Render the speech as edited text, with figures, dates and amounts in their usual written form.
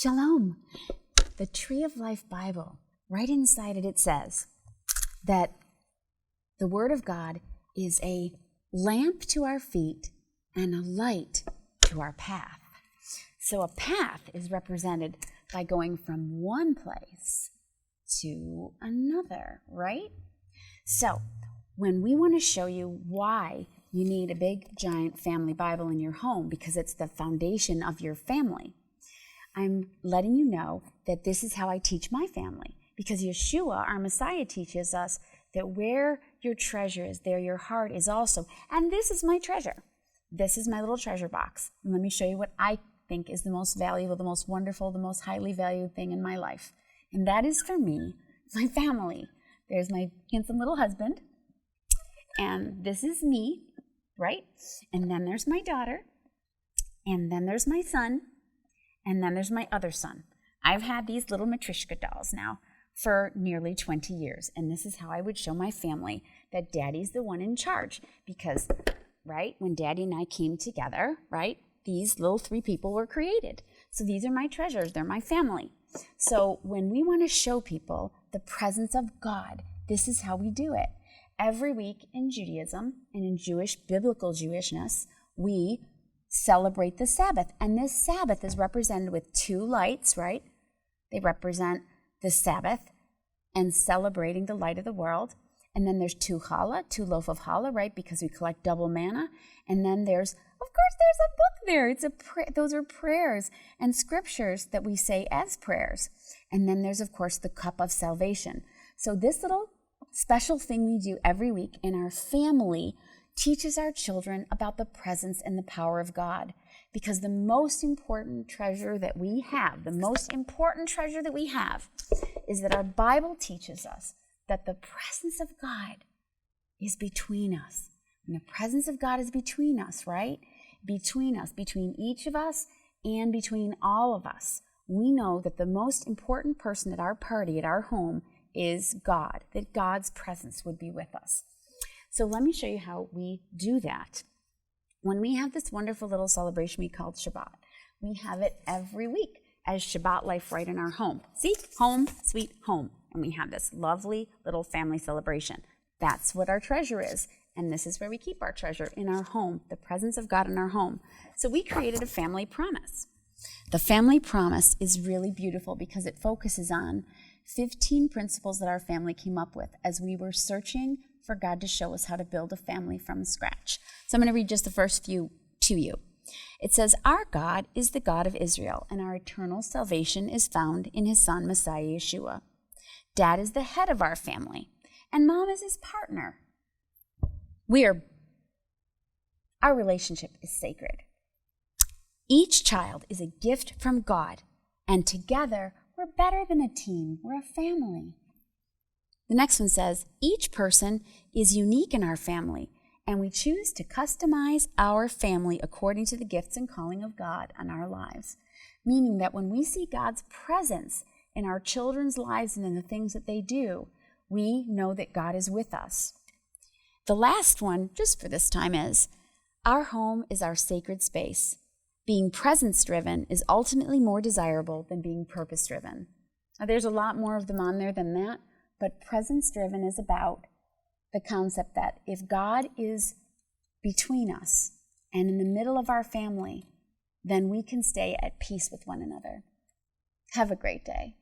Shalom. The Tree of Life Bible, right inside it says that the Word of God is a lamp to our feet and a light to our path. So a path is represented by going from one place to another, right? So when we want to show you why you need a big, giant family Bible in your home, because it's the foundation of your family, I'm letting you know that this is how I teach my family. Because Yeshua, our Messiah, teaches us that where your treasure is, there your heart is also. And this is my treasure. This is my little treasure box. And let me show you what I think is the most valuable, the most wonderful, the most highly valued thing in my life. And that is for me, my family. There's my handsome little husband. And this is me, right? And then there's my daughter. And then there's my son. And then there's my other son. I've had these little Matryoshka dolls now for nearly 20 years. And this is how I would show my family that Daddy's the one in charge. Because, right, when Daddy and I came together, right, these little three people were created. So these are my treasures. They're my family. So when we want to show people the presence of God, this is how we do it. Every week in Judaism and in biblical Jewishness, we celebrate the Sabbath. And this Sabbath is represented with two lights, right? They represent the Sabbath and celebrating the light of the world. And then there's two challah, two loaf of challah, right? Because we collect double manna. And then there's a book there. Those are prayers and scriptures that we say as prayers. And then there's, of course, the cup of salvation. So this little special thing we do every week in our family teaches our children about the presence and the power of God. Because the most important treasure that we have, is that our Bible teaches us that the presence of God is between us. And the presence of God is between us, right? Between us, between each of us and between all of us. We know that the most important person at our party, at our home, is God, that God's presence would be with us. So let me show you how we do that. When we have this wonderful little celebration we call Shabbat, we have it every week as Shabbat Life right in our home. See? Home, sweet home. And we have this lovely little family celebration. That's what our treasure is. And this is where we keep our treasure, in our home, the presence of God in our home. So we created a family promise. The family promise is really beautiful because it focuses on 15 principles that our family came up with as we were searching for God to show us how to build a family from scratch. So I'm going to read just the first few to you. It says, our God is the God of Israel, and our eternal salvation is found in his son, Messiah Yeshua. Dad is the head of our family, and Mom is his partner. Our relationship is sacred. Each child is a gift from God, and together we're better than a team. We're a family. The next one says, each person is unique in our family, and we choose to customize our family according to the gifts and calling of God on our lives. Meaning that when we see God's presence in our children's lives and in the things that they do, we know that God is with us. The last one, just for this time, is our home is our sacred space. Being presence-driven is ultimately more desirable than being purpose-driven. Now, there's a lot more of them on there than that, but presence-driven is about the concept that if God is between us and in the middle of our family, then we can stay at peace with one another. Have a great day.